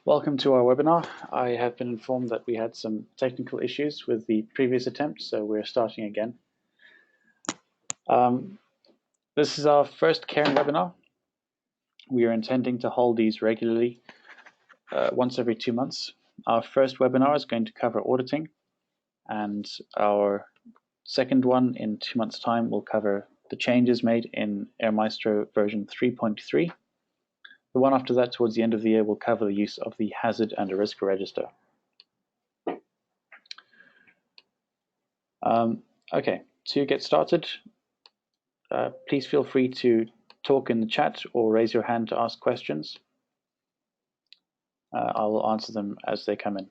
Welcome to our webinar. I have been informed that we had some technical issues with the previous attempt, so we're starting again. This is our first caring webinar. We are intending to hold these regularly once every 2 months. Our first webinar is going to cover auditing, and our second one in 2 months' time will cover the changes made in Air Maestro version 3.3. The one after that, towards the end of the year, will cover the use of the hazard and a risk register. Okay, to get started, please feel free to talk in the chat or raise your hand to ask questions. I will answer them as they come in.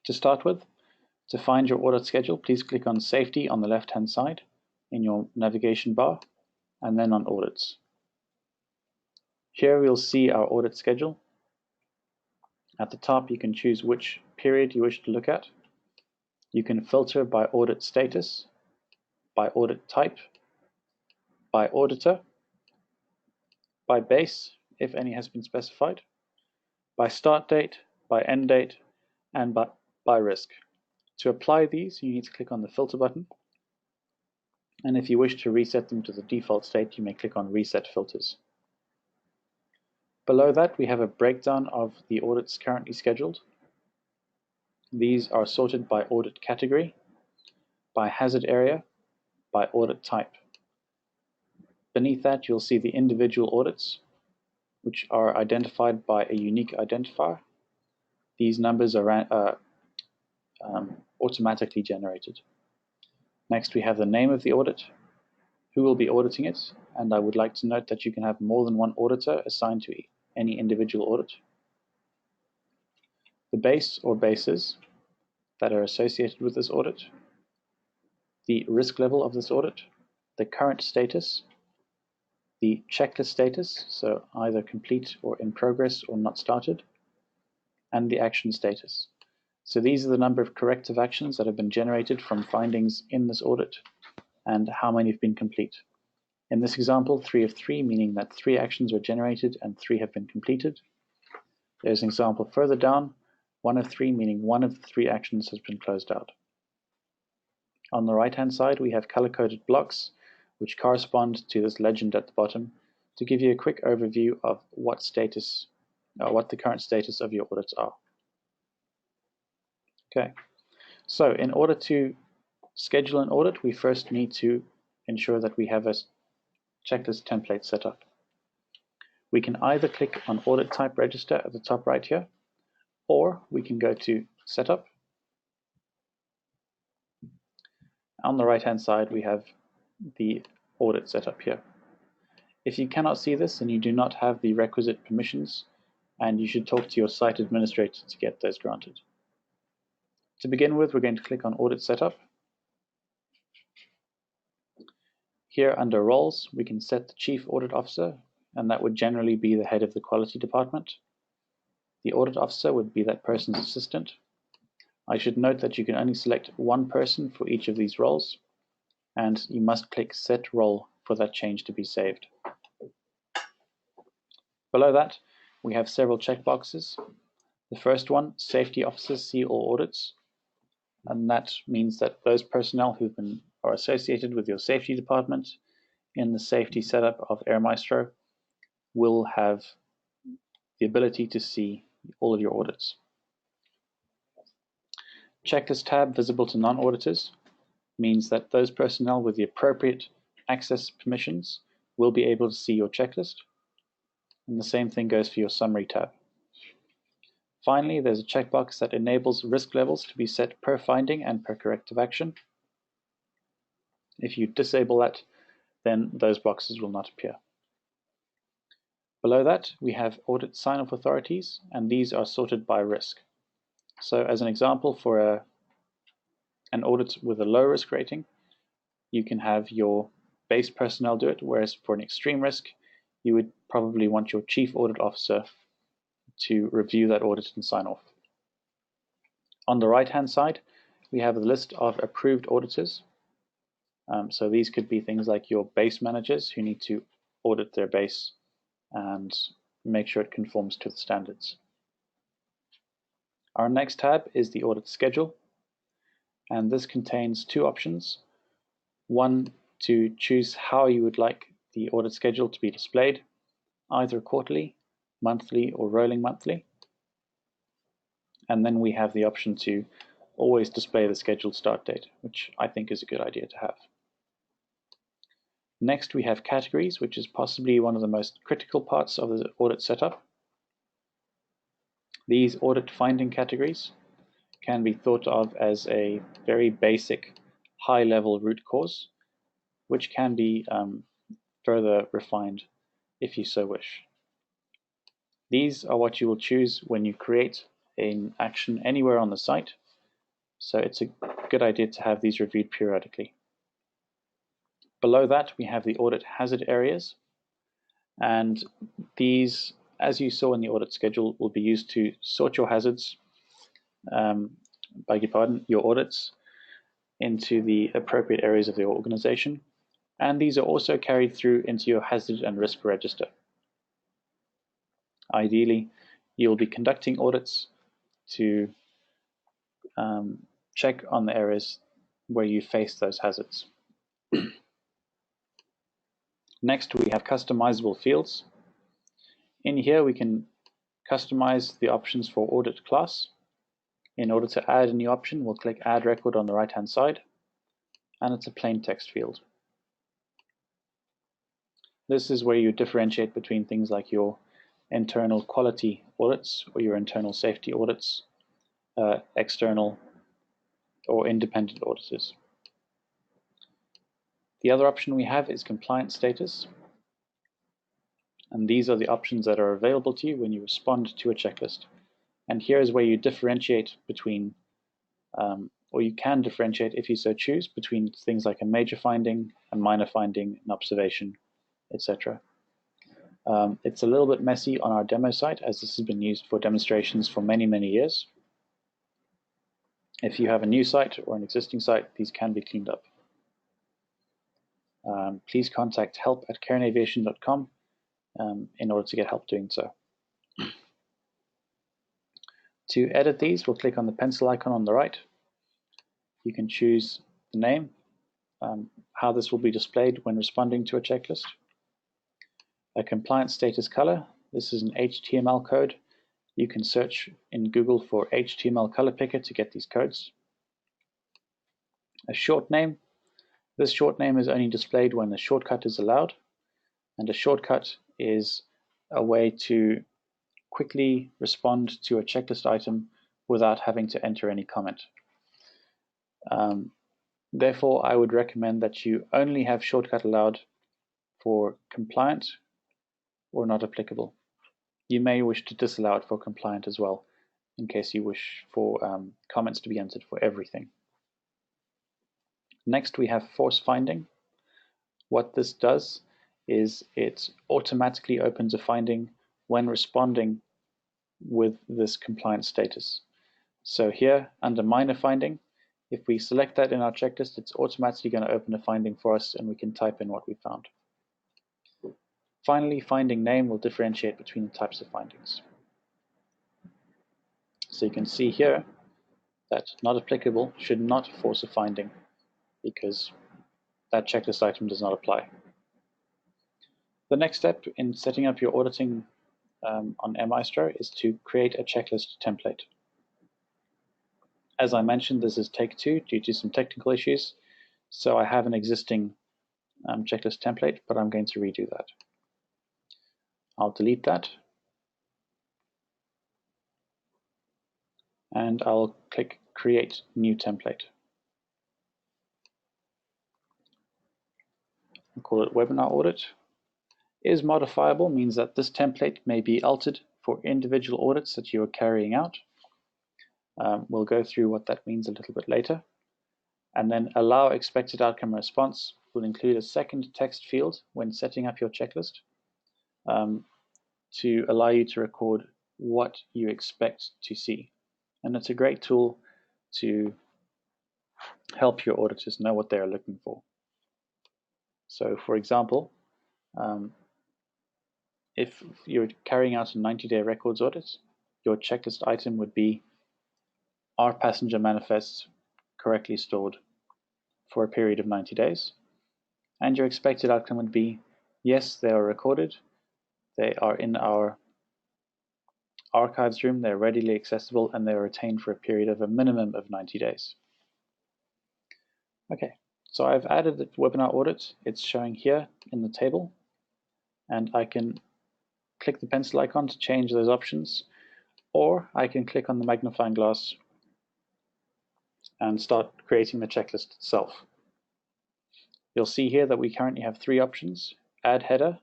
To start with, to find your audit schedule, please click on Safety on the left-hand side in your navigation bar, and then on Audits. Here we'll see our audit schedule. At the top, you can choose which period you wish to look at. You can filter by audit status, by audit type, by auditor, by base, if any has been specified, by start date, by end date, and by risk. To apply these, you need to click on the filter button, and if you wish to reset them to the default state, you may click on Reset Filters. Below that, we have a breakdown of the audits currently scheduled. These are sorted by audit category, by hazard area, by audit type. Beneath that, you'll see the individual audits, which are identified by a unique identifier. These numbers are automatically generated. Next, we have the name of the audit, who will be auditing it, and I would like to note that you can have more than one auditor assigned to any individual audit. The base or bases that are associated with this audit, the risk level of this audit, the current status, the checklist status, so either complete or in progress or not started, and the action status. So these are the number of corrective actions that have been generated from findings in this audit and how many have been complete. In this example, 3 of 3, meaning that 3 actions were generated and 3 have been completed. There's an example further down, 1 of 3, meaning 1 of the 3 actions has been closed out. On the right-hand side, we have color-coded blocks, which correspond to this legend at the bottom, to give you a quick overview of what the current status of your audits are. Okay, so in order to schedule an audit, we first need to ensure that we have a checklist template set up. We can either click on Audit Type Register at the top right here, or we can go to Setup. On the right-hand side, we have the audit setup here. If you cannot see this, then you do not have the requisite permissions, and you should talk to your site administrator to get those granted. To begin with, we're going to click on Audit Setup. Here under Roles, we can set the Chief Audit Officer, and that would generally be the head of the quality department. The Audit Officer would be that person's assistant. I should note that you can only select one person for each of these roles, and you must click Set Role for that change to be saved. Below that, we have several checkboxes. The first one, Safety Officers see all audits, and that means that those personnel who are associated with your safety department in the safety setup of Air Maestro will have the ability to see all of your audits. Checklist tab visible to non-auditors means that those personnel with the appropriate access permissions will be able to see your checklist, and the same thing goes for your summary tab. Finally, there's a checkbox that enables risk levels to be set per finding and per corrective action. If you disable that, then those boxes will not appear. Below that, we have audit sign-off authorities, and these are sorted by risk. So as an example, for an audit with a low risk rating, you can have your base personnel do it, whereas for an extreme risk, you would probably want your Chief Audit Officer to review that audit and sign off. On the right-hand side, we have a list of approved auditors. So these could be things like your base managers who need to audit their base and make sure it conforms to the standards. Our next tab is the Audit Schedule, and this contains two options. One, to choose how you would like the audit schedule to be displayed, either quarterly, monthly, or rolling monthly. And then we have the option to always display the scheduled start date, which I think is a good idea to have. Next, we have categories, which is possibly one of the most critical parts of the audit setup. These audit finding categories can be thought of as a very basic, high-level root cause, which can be further refined if you so wish. These are what you will choose when you create an action anywhere on the site, so it's a good idea to have these reviewed periodically. Below that, we have the audit hazard areas, and these, as you saw in the audit schedule, will be used to sort your hazards, your audits, into the appropriate areas of the organization, and these are also carried through into your hazard and risk register. Ideally, you'll be conducting audits to check on the areas where you face those hazards. Next, we have customizable fields. In here, we can customize the options for audit class. In order to add a new option, we'll click Add Record on the right-hand side, and it's a plain text field. This is where you differentiate between things like your internal quality audits or your internal safety audits, external or independent auditors. The other option we have is compliance status, and these are the options that are available to you when you respond to a checklist. And here is where you differentiate between, or you can differentiate if you so choose, between things like a major finding, a minor finding, an observation, etc. It's a little bit messy on our demo site, as this has been used for demonstrations for many, many years. If you have a new site or an existing site, these can be cleaned up. Please contact help@cairnaviation.com in order to get help doing so. To edit these, we'll click on the pencil icon on the right. You can choose the name, how this will be displayed when responding to a checklist. A compliance status color. This is an HTML code. You can search in Google for HTML color picker to get these codes. A short name. This short name is only displayed when a shortcut is allowed, and a shortcut is a way to quickly respond to a checklist item without having to enter any comment. Therefore, I would recommend that you only have shortcut allowed for compliant or not applicable. You may wish to disallow it for compliant as well, in case you wish for comments to be entered for everything. Next, we have force finding. What this does is it automatically opens a finding when responding with this compliance status. So here, under minor finding, if we select that in our checklist, it's automatically going to open a finding for us, and we can type in what we found. Finally, finding name will differentiate between the types of findings. So you can see here that not applicable should not force a finding, because that checklist item does not apply. The next step in setting up your auditing on Air Maestro is to create a checklist template. As I mentioned, this is take two due to some technical issues, so I have an existing checklist template, but I'm going to redo that. I'll delete that, and I'll click Create New Template. I'll call it Webinar Audit. Is modifiable means that this template may be altered for individual audits that you are carrying out. We'll go through what that means a little bit later. And then allow expected outcome response will include a second text field when setting up your checklist to allow you to record what you expect to see. And it's a great tool to help your auditors know what they are looking for. So for example, if you're carrying out a 90-day records audit, your checklist item would be, are passenger manifests correctly stored for a period of 90 days? And your expected outcome would be, yes, they are recorded, they are in our archives room, they're readily accessible, and they're retained for a period of a minimum of 90 days. Okay, so I've added the webinar audit. It's showing here in the table, and I can click the pencil icon to change those options, or I can click on the magnifying glass and start creating the checklist itself. You'll see here that we currently have three options: add header,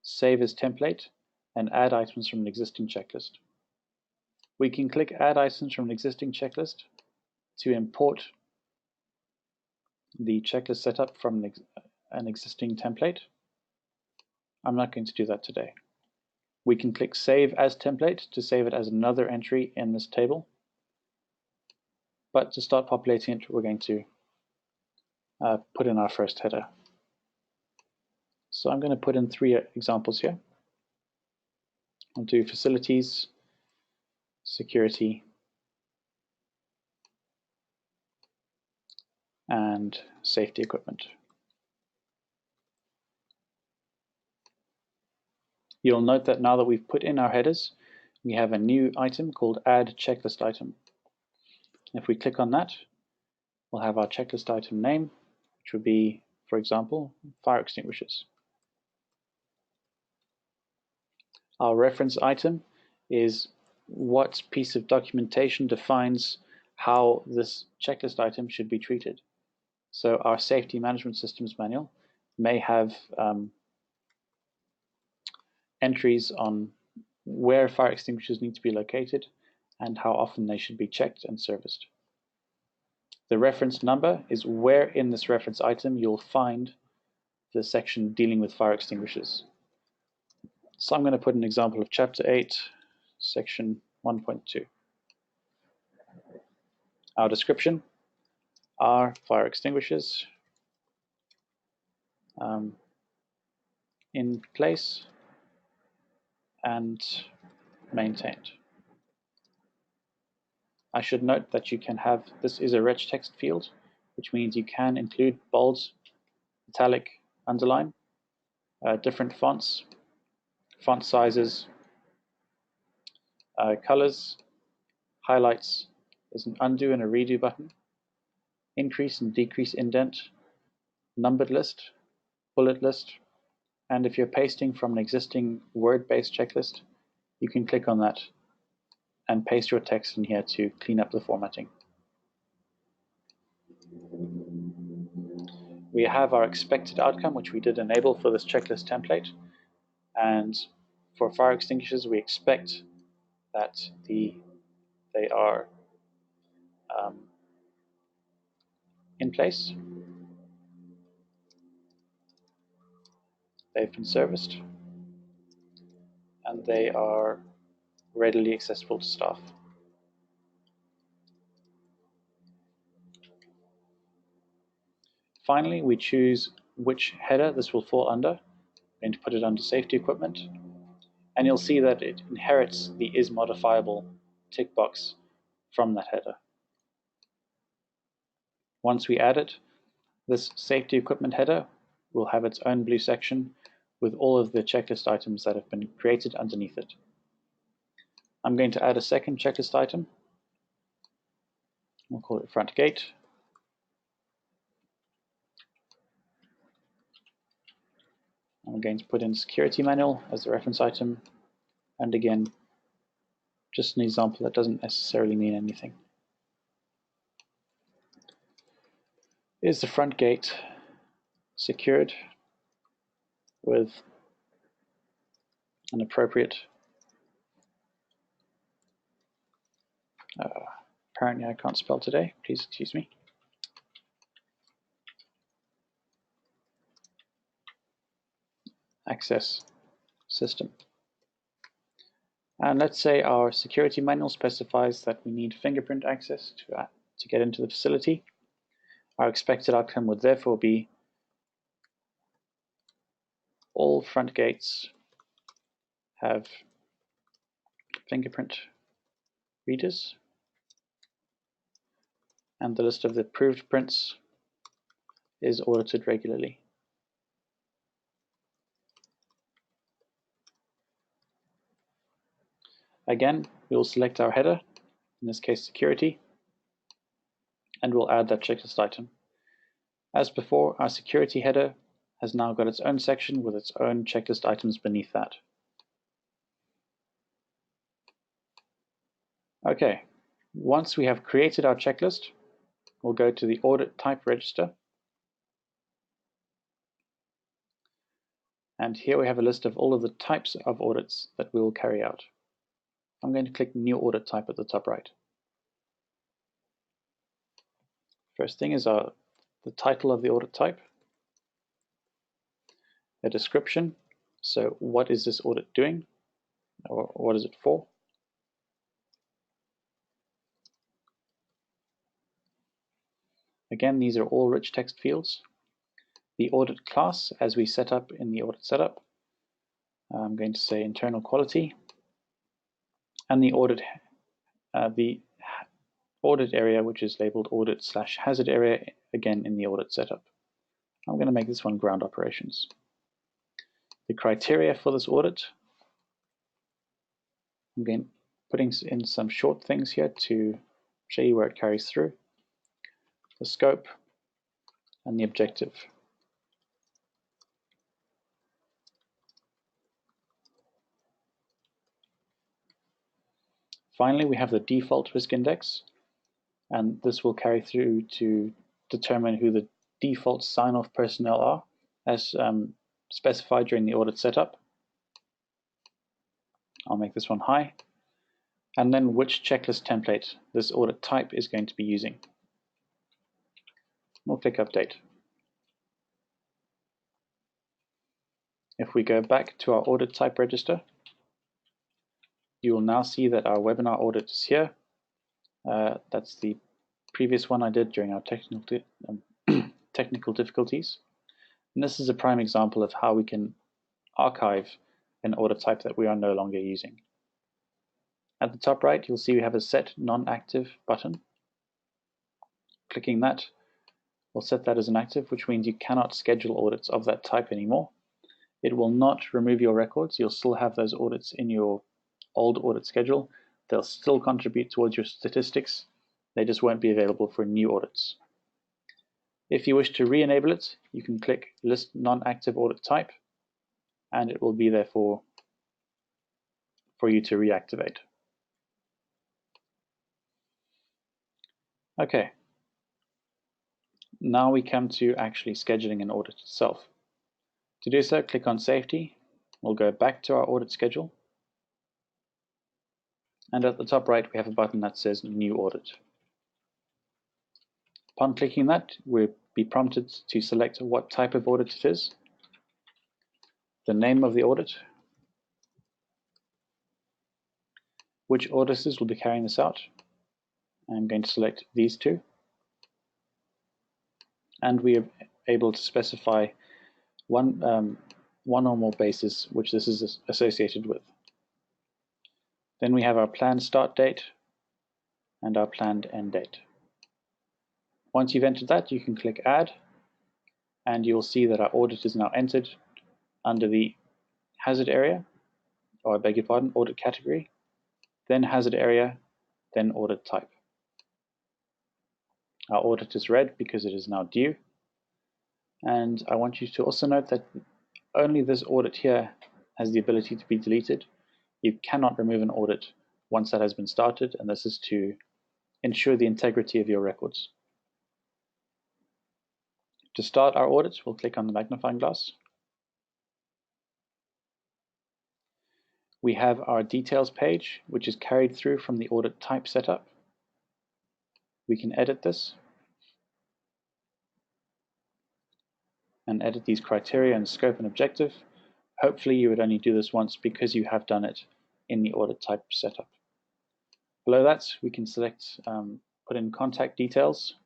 save as template, and add items from an existing checklist. We can click add items from an existing checklist to import the checklist setup from an existing template. I'm not going to do that today. We can click save as template to save it as another entry in this table. But to start populating it, we're going to put in our first header. So I'm going to put in three examples here. I'll do facilities, security, and safety equipment. You'll note that now that we've put in our headers, we have a new item called add checklist item. If we click on that, we'll have our checklist item name, which would be, for example, fire extinguishers. Our reference item is what piece of documentation defines how this checklist item should be treated. So our safety management systems manual may have entries on where fire extinguishers need to be located and how often they should be checked and serviced. The reference number is where in this reference item you'll find the section dealing with fire extinguishers. So I'm going to put an example of Chapter 8, Section 1.2. Our description are fire extinguishers in place and maintained. I should note that you can have, this is a rich text field, which means you can include bold, italic, underline, different fonts, font sizes, colors, highlights. There's an undo and a redo button, increase and decrease indent, numbered list, bullet list, and if you're pasting from an existing Word-based checklist, you can click on that and paste your text in here to clean up the formatting. We have our expected outcome, which we did enable for this checklist template. And for fire extinguishers, we expect that they are in place, they've been serviced, and they are readily accessible to staff. Finally, we choose which header this will fall under. I'm going to put it under safety equipment, and you'll see that it inherits the is modifiable tick box from that header. Once we add it, this safety equipment header will have its own blue section with all of the checklist items that have been created underneath it. I'm going to add a second checklist item. We'll call it front gate. I'm going to put in security manual as the reference item, and again, just an example that doesn't necessarily mean anything. Is the front gate secured with an appropriate, apparently I can't spell today, please excuse me. Access system. And let's say our security manual specifies that we need fingerprint access to get into the facility. Our expected outcome would therefore be all front gates have fingerprint readers, and the list of the approved prints is audited regularly. Again, we will select our header, in this case security, and we'll add that checklist item. As before, our security header has now got its own section with its own checklist items beneath that. Okay, once we have created our checklist, we'll go to the audit type register. And here we have a list of all of the types of audits that we will carry out. I'm going to click New Audit Type at the top right. First thing is the title of the audit type, a description, so what is this audit doing, or what is it for? Again, these are all rich text fields. The audit class, as we set up in the audit setup, I'm going to say internal quality, and the audit area, which is labeled audit/hazard area, again in the audit setup. I'm going to make this one ground operations. The criteria for this audit, I'm again putting in some short things here to show you where it carries through, the scope, and the objective. Finally, we have the default risk index, and this will carry through to determine who the default sign-off personnel are, as specified during the audit setup. I'll make this one high. And then which checklist template this audit type is going to be using. We'll click Update. If we go back to our audit type register, you will now see that our webinar audit is here. That's the previous one I did during our technical difficulties. And this is a prime example of how we can archive an audit type that we are no longer using. At the top right, you'll see we have a Set Non-Active button. Clicking that will set that as inactive, which means you cannot schedule audits of that type anymore. It will not remove your records. You'll still have those audits in your old audit schedule. They'll still contribute towards your statistics. They just won't be available for new audits. If you wish to re-enable it, you can click List Non-Active Audit Type, and it will be there for you to reactivate. Okay. Now we come to actually scheduling an audit itself. To do so, click on Safety. We'll go back to our audit schedule. And at the top right, we have a button that says New Audit. Upon clicking that, we'll be prompted to select what type of audit it is, the name of the audit, which auditors will be carrying this out. I'm going to select these two. And we are able to specify one or more bases which this is associated with. Then we have our planned start date and our planned end date. Once you've entered that, you can click Add, and you'll see that our audit is now entered under the hazard area, or I beg your pardon, audit category, then hazard area, then audit type. Our audit is red because it is now due. And I want you to also note that only this audit here has the ability to be deleted. You cannot remove an audit once that has been started, and this is to ensure the integrity of your records. To start our audit, we'll click on the magnifying glass. We have our details page, which is carried through from the audit type setup. We can edit this and edit these criteria and scope and objective. Hopefully you would only do this once because you have done it in the audit type setup. Below that, we can select, put in contact details.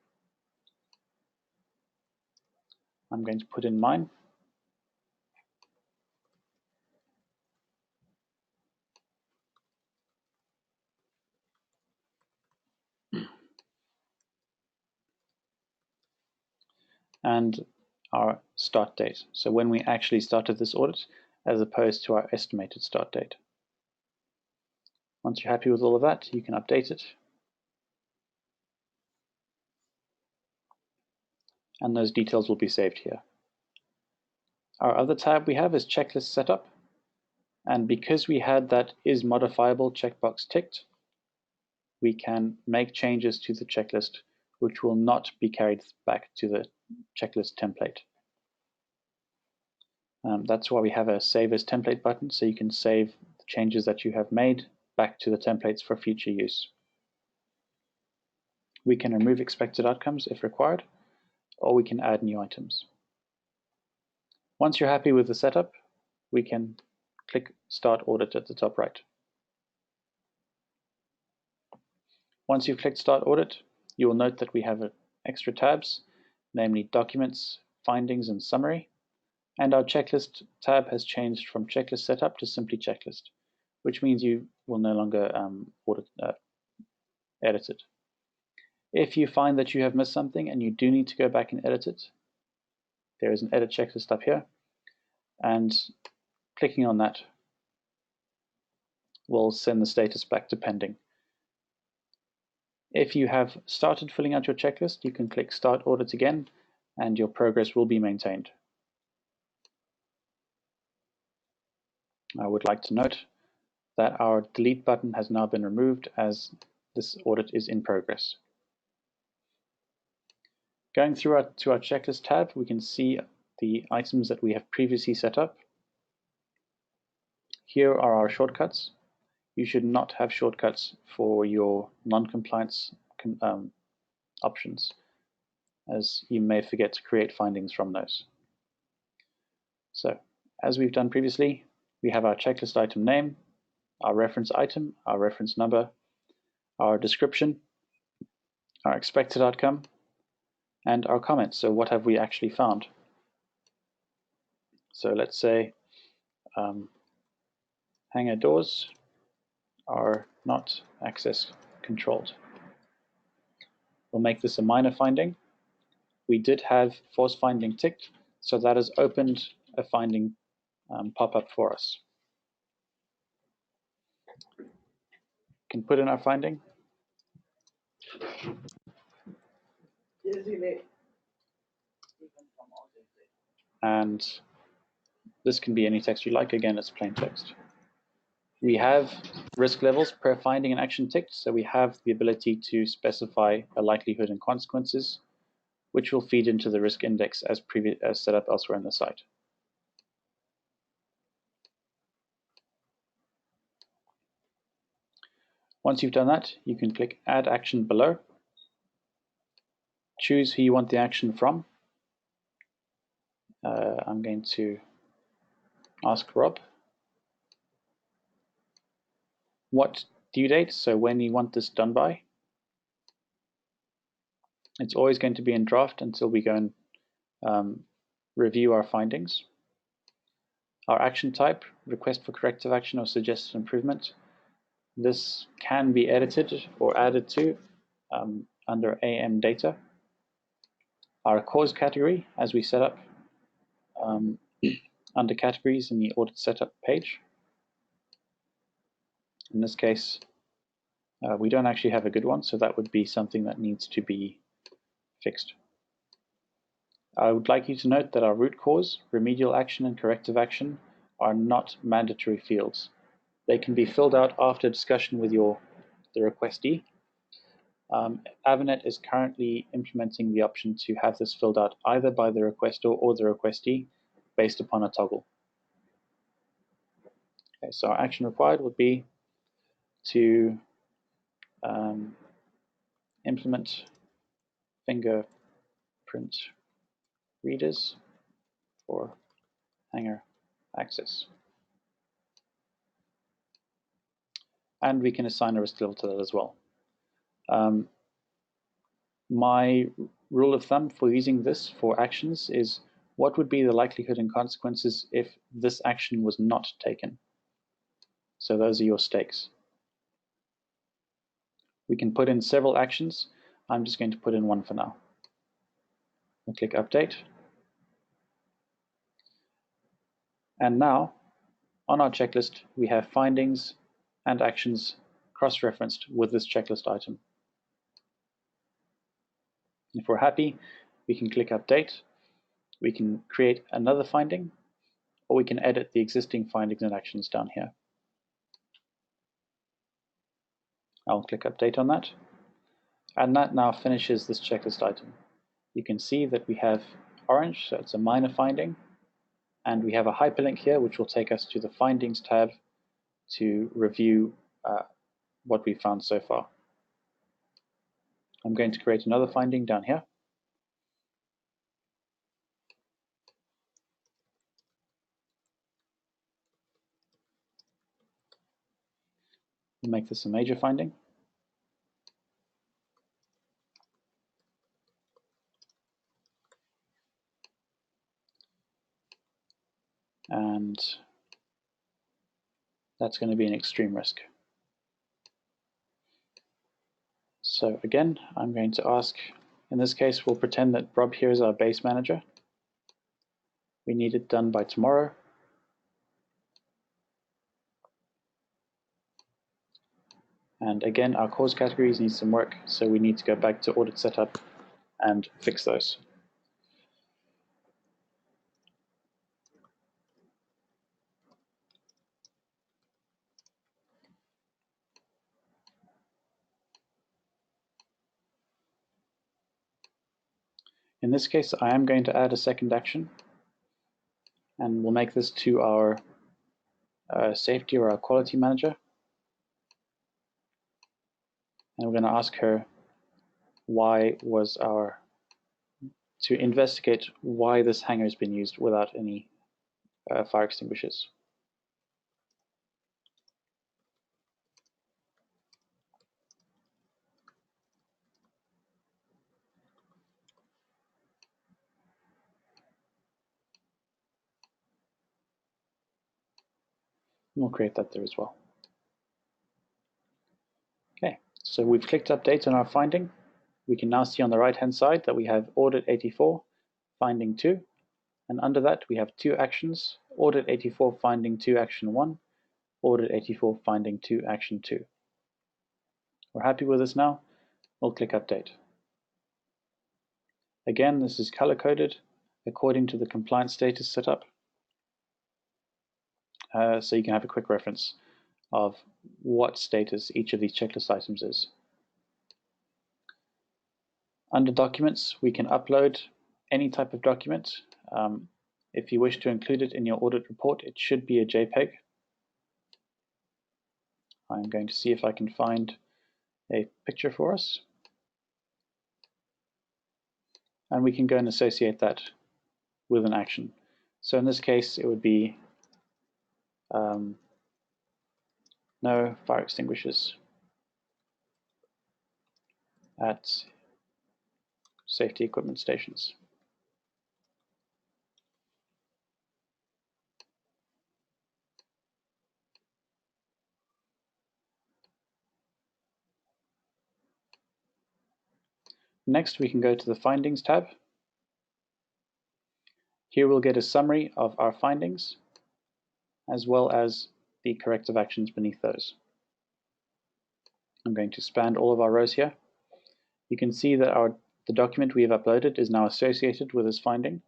I'm going to put in mine. and our start date. So when we actually started this audit, as opposed to our estimated start date. Once you're happy with all of that, you can update it. And those details will be saved here. Our other tab we have is checklist setup. And because we had that is modifiable checkbox ticked, we can make changes to the checklist which will not be carried back to the checklist template. That's why we have a Save as Template button, so you can save the changes that you have made back to the templates for future use. We can remove expected outcomes if required, or we can add new items. Once you're happy with the setup, we can click Start Audit at the top right. Once you've clicked Start Audit, you will note that we have extra tabs, namely Documents, Findings, and Summary. And our Checklist tab has changed from Checklist Setup to simply Checklist, which means you will no longer edit it. If you find that you have missed something and you do need to go back and edit it, there is an Edit Checklist up here, and clicking on that will send the status back to pending. If you have started filling out your checklist, you can click Start Audit again, and your progress will be maintained. I would like to note that our Delete button has now been removed as this audit is in progress. Going through to our Checklist tab, we can see the items that we have previously set up. Here are our shortcuts. You should not have shortcuts for your non-compliance options, as you may forget to create findings from those. So, as we've done previously, we have our checklist item name, our reference item, our reference number, our description, our expected outcome, and our comments. So what have we actually found? So let's say hangar doors are not access controlled. We'll make this a minor finding. We did have force finding ticked, so that has opened a finding pop-up for us. We can put in our finding. And this can be any text you like. Again, it's plain text. We have risk levels per finding and action ticked, so we have the ability to specify a likelihood and consequences, which will feed into the risk index as set up elsewhere in the site. Once you've done that, you can click Add Action below. Choose who you want the action from. I'm going to ask Rob. What due date, so when you want this done by. It's always going to be in draft until we go and review our findings. Our action type, request for corrective action or suggested improvement. This can be edited or added to under AM data. Our cause category, as we set up under categories in the audit setup page. In this case, we don't actually have a good one, so that would be something that needs to be fixed. I would like you to note that our root cause, remedial action, and corrective action are not mandatory fields. They can be filled out after discussion with the requestee. Avanet is currently implementing the option to have this filled out either by the requestor or the requestee based upon a toggle. Okay, so our action required would be to implement fingerprint readers for hangar access. And we can assign a risk level to that as well. My rule of thumb for using this for actions is what would be the likelihood and consequences if this action was not taken. So those are your stakes. We can put in several actions. I'm just going to put in one for now. We'll click Update. And now, on our checklist, we have findings and actions cross-referenced with this checklist item. If we're happy, we can click Update. We can create another finding, or we can edit the existing findings and actions down here. I'll click Update on that. And that now finishes this checklist item. You can see that we have orange, so it's a minor finding, and we have a hyperlink here which will take us to the Findings tab to review what we found so far. I'm going to create another finding down here. We'll make this a major finding. And that's going to be an extreme risk. So again, I'm going to ask, in this case, we'll pretend that Rob here is our base manager. We need it done by tomorrow. And again, our cause categories need some work, so we need to go back to audit setup and fix those. In this case, I am going to add a second action, and we'll make this to our safety or our quality manager. And we're going to ask her to investigate why this hangar has been used without any fire extinguishers. And we'll create that there as well. Okay, so we've clicked Update on our finding. We can now see on the right-hand side that we have Audit 84, Finding 2, and under that we have two actions, Audit 84, Finding 2, Action 1, Audit 84, Finding 2, Action 2. We're happy with this now. We'll click Update. Again, this is color-coded according to the compliance status setup, so you can have a quick reference of what status each of these checklist items is. Under Documents, we can upload any type of document. If you wish to include it in your audit report, it should be a JPEG. I'm going to see if I can find a picture for us. And we can go and associate that with an action. So in this case, it would be no fire extinguishers at safety equipment stations. Next, we can go to the Findings tab. Here we'll get a summary of our findings, as well as the corrective actions beneath those. I'm going to expand all of our rows here. You can see that the document we have uploaded is now associated with this finding.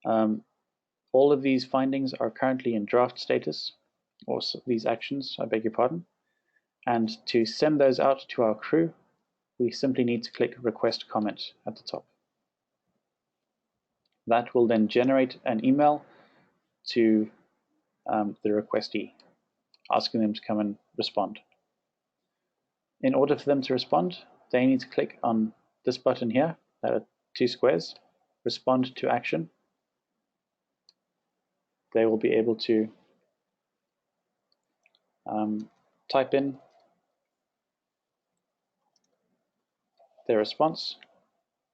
All of these findings are currently in draft status, or these actions, I beg your pardon. And to send those out to our crew, we simply need to click Request Comment at the top. That will then generate an email to the requestee, asking them to come and respond. In order for them to respond, they need to click on this button here, that are two squares, Respond to Action. They will be able to type in their response,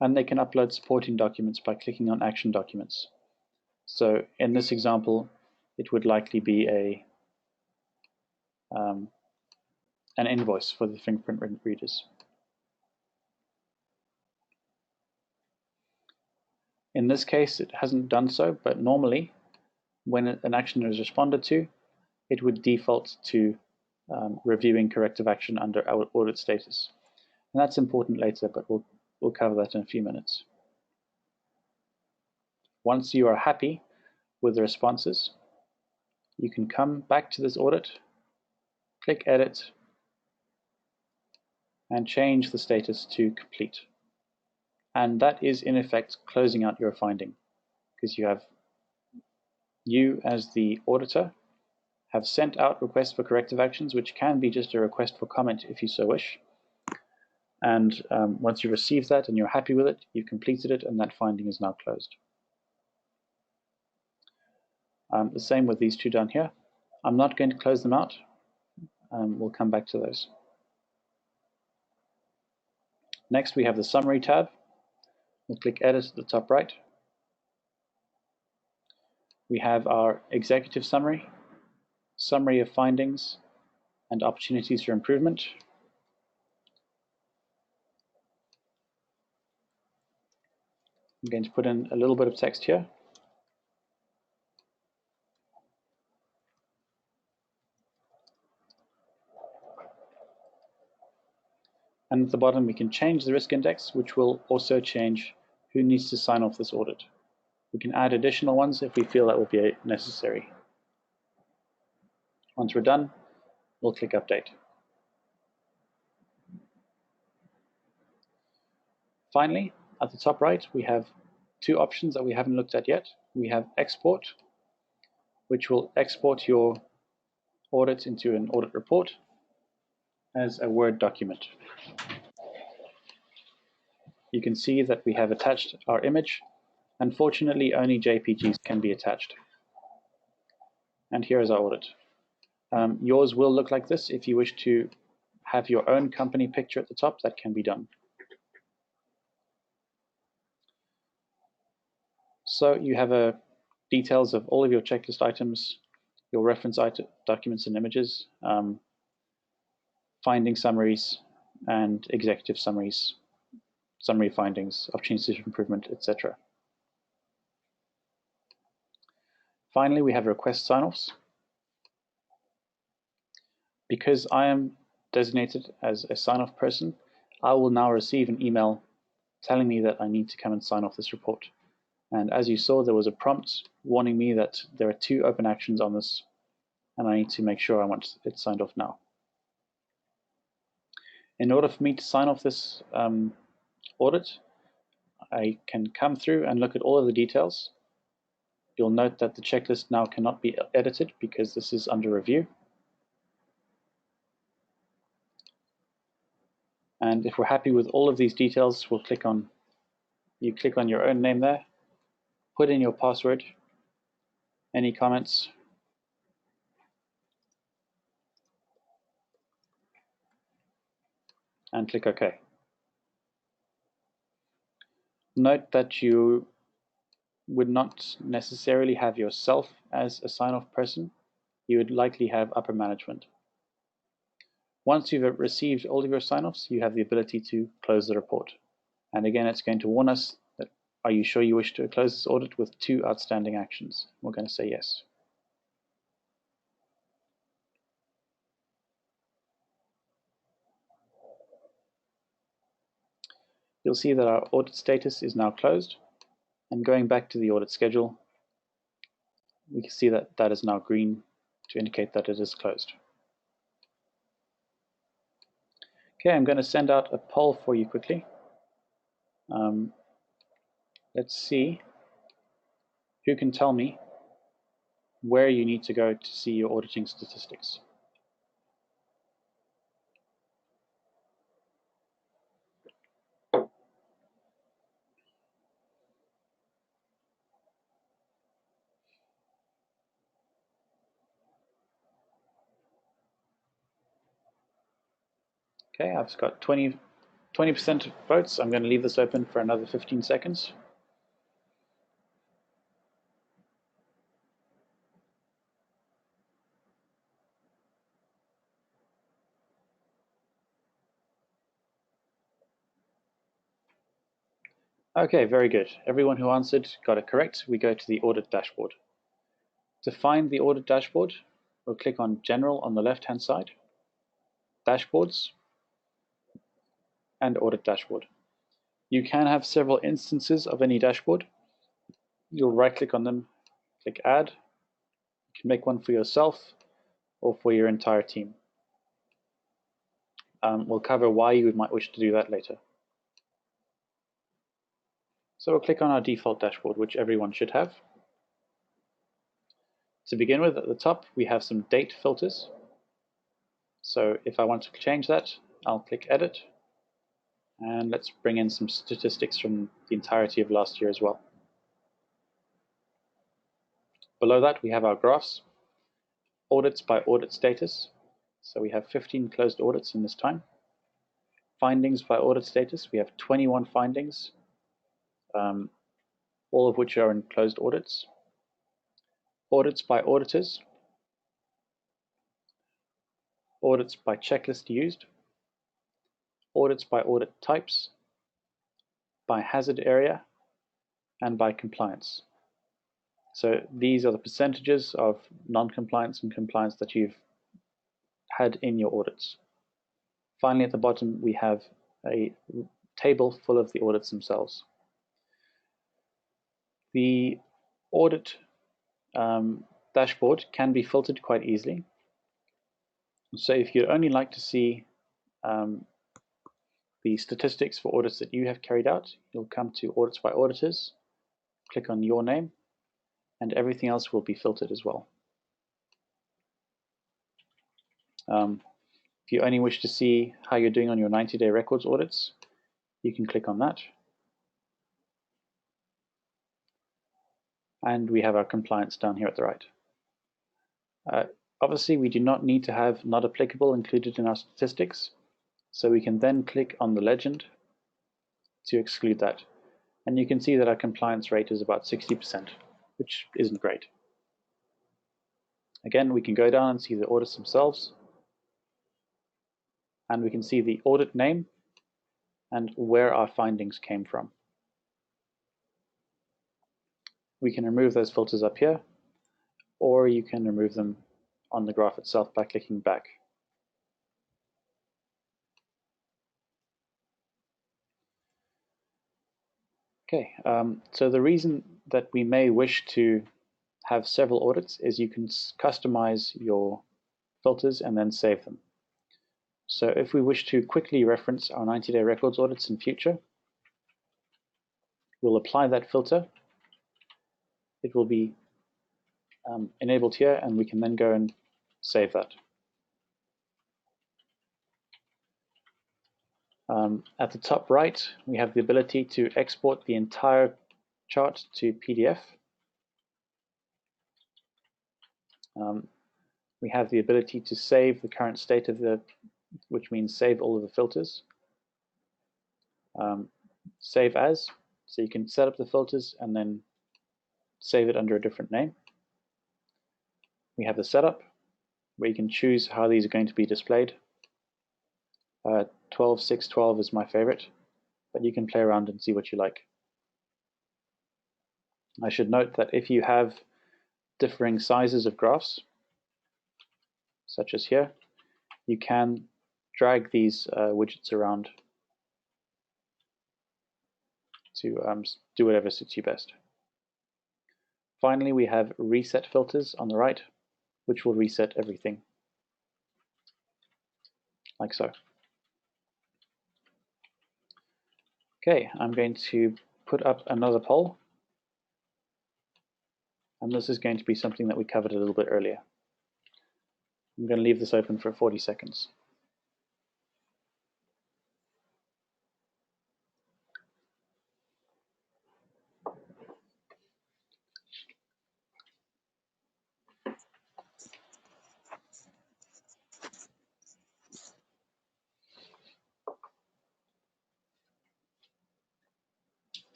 and they can upload supporting documents by clicking on Action Documents. So in this example, it would likely be an invoice for the fingerprint readers. In this case, it hasn't done so, but normally when an action is responded to, it would default to reviewing corrective action under our audit status. And that's important later, but we'll cover that in a few minutes. Once you are happy with the responses, you can come back to this audit, click Edit, and change the status to Complete. And that is in effect closing out your finding, because you as the auditor have sent out requests for corrective actions, which can be just a request for comment if you so wish. And once you receive that and you're happy with it, you've completed it, and that finding is now closed. The same with these two down here. I'm not going to close them out. We'll come back to those. Next, we have the Summary tab. We'll click Edit at the top right. We have our Executive Summary, Summary of Findings, and Opportunities for Improvement. I'm going to put in a little bit of text here. And at the bottom, we can change the risk index, which will also change who needs to sign off this audit. We can add additional ones if we feel that will be necessary. Once we're done, we'll click Update. Finally, at the top right, we have two options that we haven't looked at yet. We have Export, which will export your audit into an audit report as a Word document. You can see that we have attached our image. Unfortunately, only JPGs can be attached. And here is our audit. Yours will look like this. If you wish to have your own company picture at the top, that can be done. So you have details of all of your checklist items, your reference documents and images, finding summaries, and executive summaries, summary findings, opportunities for improvement, etc. Finally, we have request sign-offs. Because I am designated as a sign-off person, I will now receive an email telling me that I need to come and sign off this report. And as you saw, there was a prompt warning me that there are 2 open actions on this, and I need to make sure I want it signed off now. In order for me to sign off this audit, I can come through and look at all of the details. You'll note that the checklist now cannot be edited because this is under review. And if we're happy with all of these details, you click on your own name there, put in your password, any comments, and click OK. Note that you would not necessarily have yourself as a sign-off person. You would likely have upper management. Once you've received all of your sign-offs, you have the ability to close the report. And again, it's going to warn us that, are you sure you wish to close this audit with 2 outstanding actions? We're going to say yes. You'll see that our audit status is now closed. And going back to the audit schedule, we can see that that is now green to indicate that it is closed. Okay, I'm going to send out a poll for you quickly. Let's see who can tell me where you need to go to see your auditing statistics. Okay, I've got 20% votes. I'm going to leave this open for another 15 seconds. Okay, very good. Everyone who answered got it correct. We go to the Audit Dashboard. To find the Audit Dashboard, we'll click on General on the left-hand side, Dashboards, and Audit Dashboard. You can have several instances of any dashboard. You'll right-click on them, click Add. You can make one for yourself or for your entire team. We'll cover why you might wish to do that later. So we'll click on our default dashboard, which everyone should have. To begin with, at the top, we have some date filters. So if I want to change that, I'll click Edit. And let's bring in some statistics from the entirety of last year as well. Below that, we have our graphs. Audits by audit status. So we have 15 closed audits in this time. Findings by audit status. We have 21 findings, all of which are in closed audits. Audits by auditors. Audits by checklist used. Audits by audit types, by hazard area, and by compliance. So these are the percentages of non-compliance and compliance that you've had in your audits. Finally, at the bottom, we have a table full of the audits themselves. The audit dashboard can be filtered quite easily. So if you'd only like to see the statistics for audits that you have carried out, you'll come to Audits by Auditors, click on your name, and everything else will be filtered as well. If you only wish to see how you're doing on your 90-day records audits, you can click on that. And we have our compliance down here at the right. Obviously, we do not need to have not applicable included in our statistics, so we can then click on the legend to exclude that. And you can see that our compliance rate is about 60%, which isn't great. Again, we can go down and see the audits themselves, and we can see the audit name and where our findings came from. We can remove those filters up here, or you can remove them on the graph itself by clicking back. Okay, so the reason that we may wish to have several audits is you can customize your filters and then save them. So if we wish to quickly reference our 90-day records audits in future, we'll apply that filter. It will be enabled here, and we can then go and save that. At the top right, we have the ability to export the entire chart to PDF. We have the ability to save the current state of the, which means save all of the filters. Save as, so you can set up the filters and then save it under a different name. We have the setup, where you can choose how these are going to be displayed. 12, 6, 12 is my favorite, but you can play around and see what you like. I should note that if you have differing sizes of graphs, such as here, you can drag these widgets around to do whatever suits you best. Finally, we have reset filters on the right, which will reset everything, like so. Okay, I'm going to put up another poll, and this is going to be something that we covered a little bit earlier. I'm going to leave this open for 40 seconds.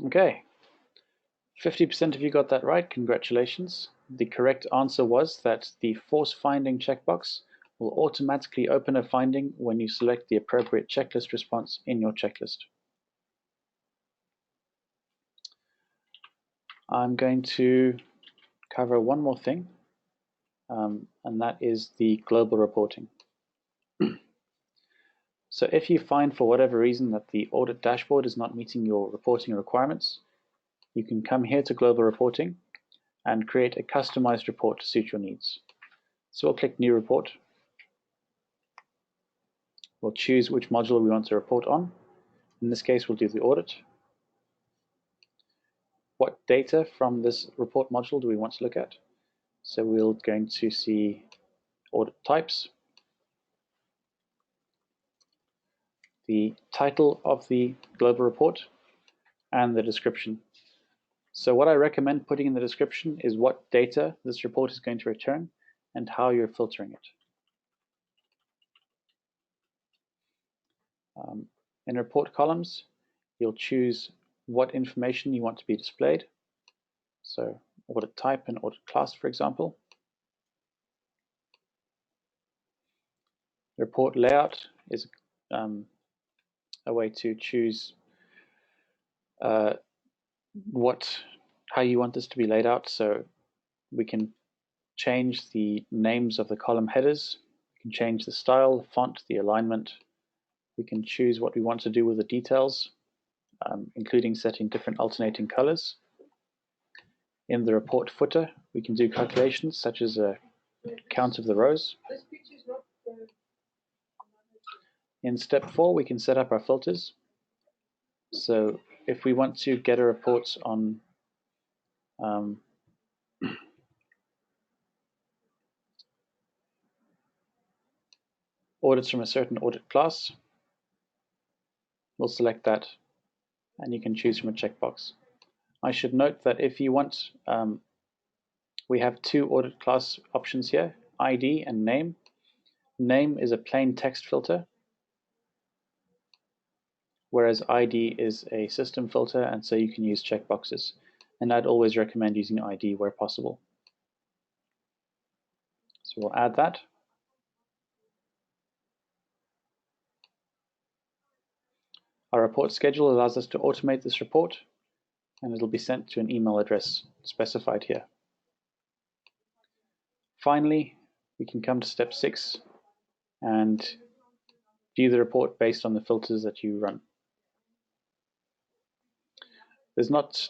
Okay, 50% of you got that right. Congratulations. The correct answer was that the Force Finding checkbox will automatically open a finding when you select the appropriate checklist response in your checklist. I'm going to cover one more thing, and that is the global reporting. So if you find for whatever reason that the audit dashboard is not meeting your reporting requirements, you can come here to global reporting and create a customized report to suit your needs. So we'll click New Report. We'll choose which module we want to report on. In this case, we'll do the audit. What data from this report module do we want to look at? So we're going to see audit types, the title of the global report, and the description. So what I recommend putting in the description is what data this report is going to return and how you're filtering it. In report columns, you'll choose what information you want to be displayed. So audit type and audit class, for example. Report layout is a way to choose how you want this to be laid out. So we can change the names of the column headers, we can change the style, the font, the alignment. We can choose what we want to do with the details, including setting different alternating colors. In the report footer, we can do calculations such as a count of the rows. In step 4, we can set up our filters. So if we want to get a report on audits from a certain audit class, we'll select that and you can choose from a checkbox. I should note that if you want, we have 2 audit class options here, ID and name. Name is a plain text filter, whereas ID is a system filter, and so you can use checkboxes. And I'd always recommend using ID where possible. So we'll add that. Our report schedule allows us to automate this report, and it'll be sent to an email address specified here. Finally, we can come to step 6 and view the report based on the filters that you run. There's not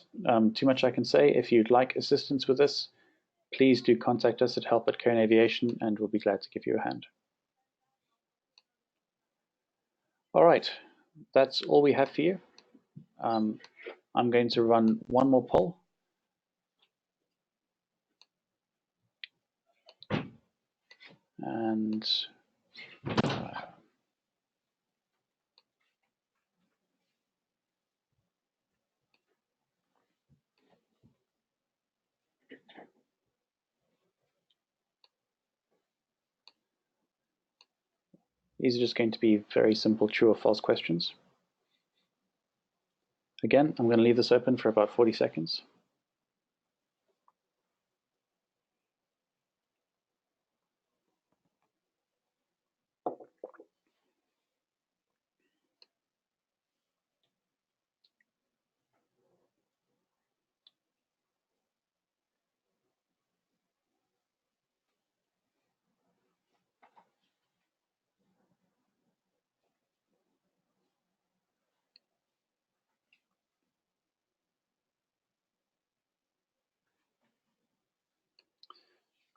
too much I can say. If you'd like assistance with this, please do contact us at help@Aviation and we'll be glad to give you a hand. All right, that's all we have for you. I'm going to run one more poll. And these are just going to be very simple true or false questions. Again, I'm going to leave this open for about 40 seconds.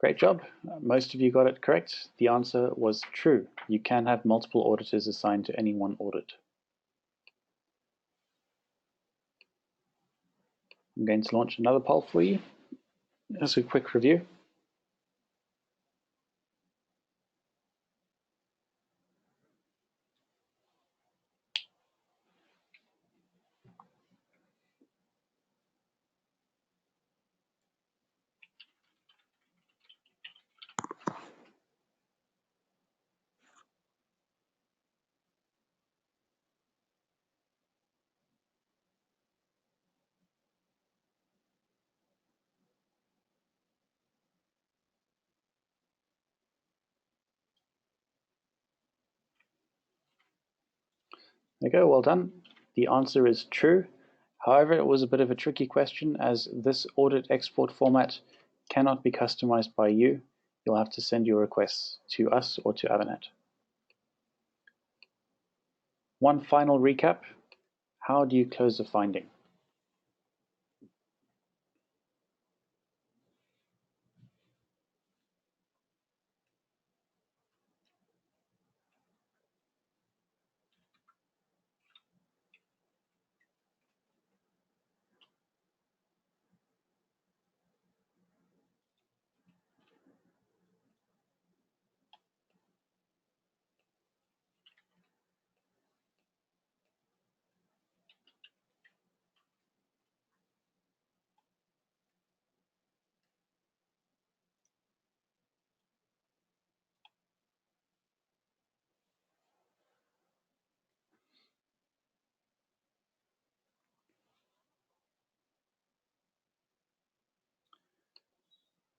Great job. Most of you got it correct. The answer was true. You can have multiple auditors assigned to any one audit. I'm going to launch another poll for you. Just a quick review. There you go, well done. The answer is true. However, it was a bit of a tricky question as this audit export format cannot be customized by you. You'll have to send your requests to us or to Avanet. One final recap. How do you close a finding?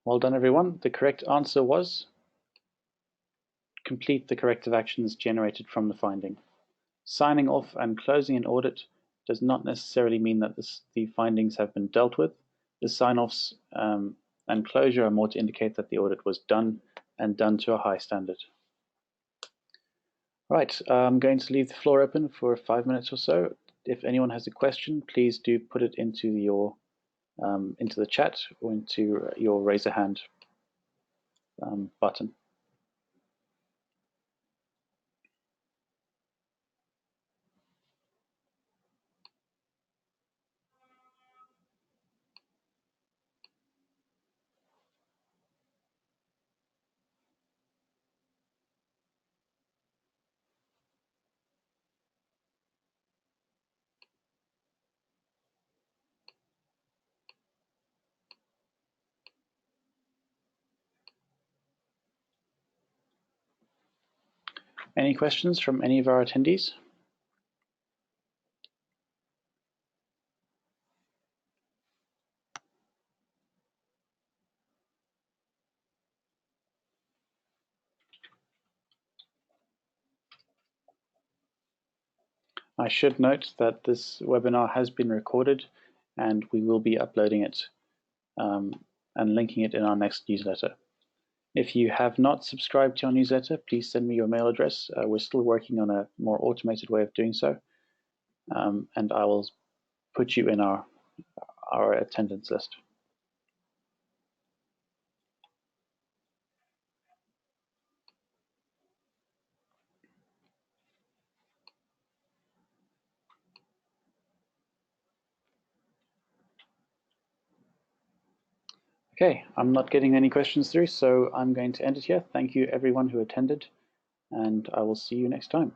Well done, everyone. The correct answer was complete the corrective actions generated from the finding. Signing off and closing an audit does not necessarily mean that the findings have been dealt with. The sign-offs and closure are more to indicate that the audit was done and done to a high standard. Right, I'm going to leave the floor open for 5 minutes or so. If anyone has a question, please do put it into the chat or into your raise a hand button. Any questions from any of our attendees? I should note that this webinar has been recorded and we will be uploading it and linking it in our next newsletter. If you have not subscribed to our newsletter, please send me your mail address. We're still working on a more automated way of doing so, and I will put you in our attendance list. Okay, I'm not getting any questions through, so I'm going to end it here. Thank you everyone who attended, and I will see you next time.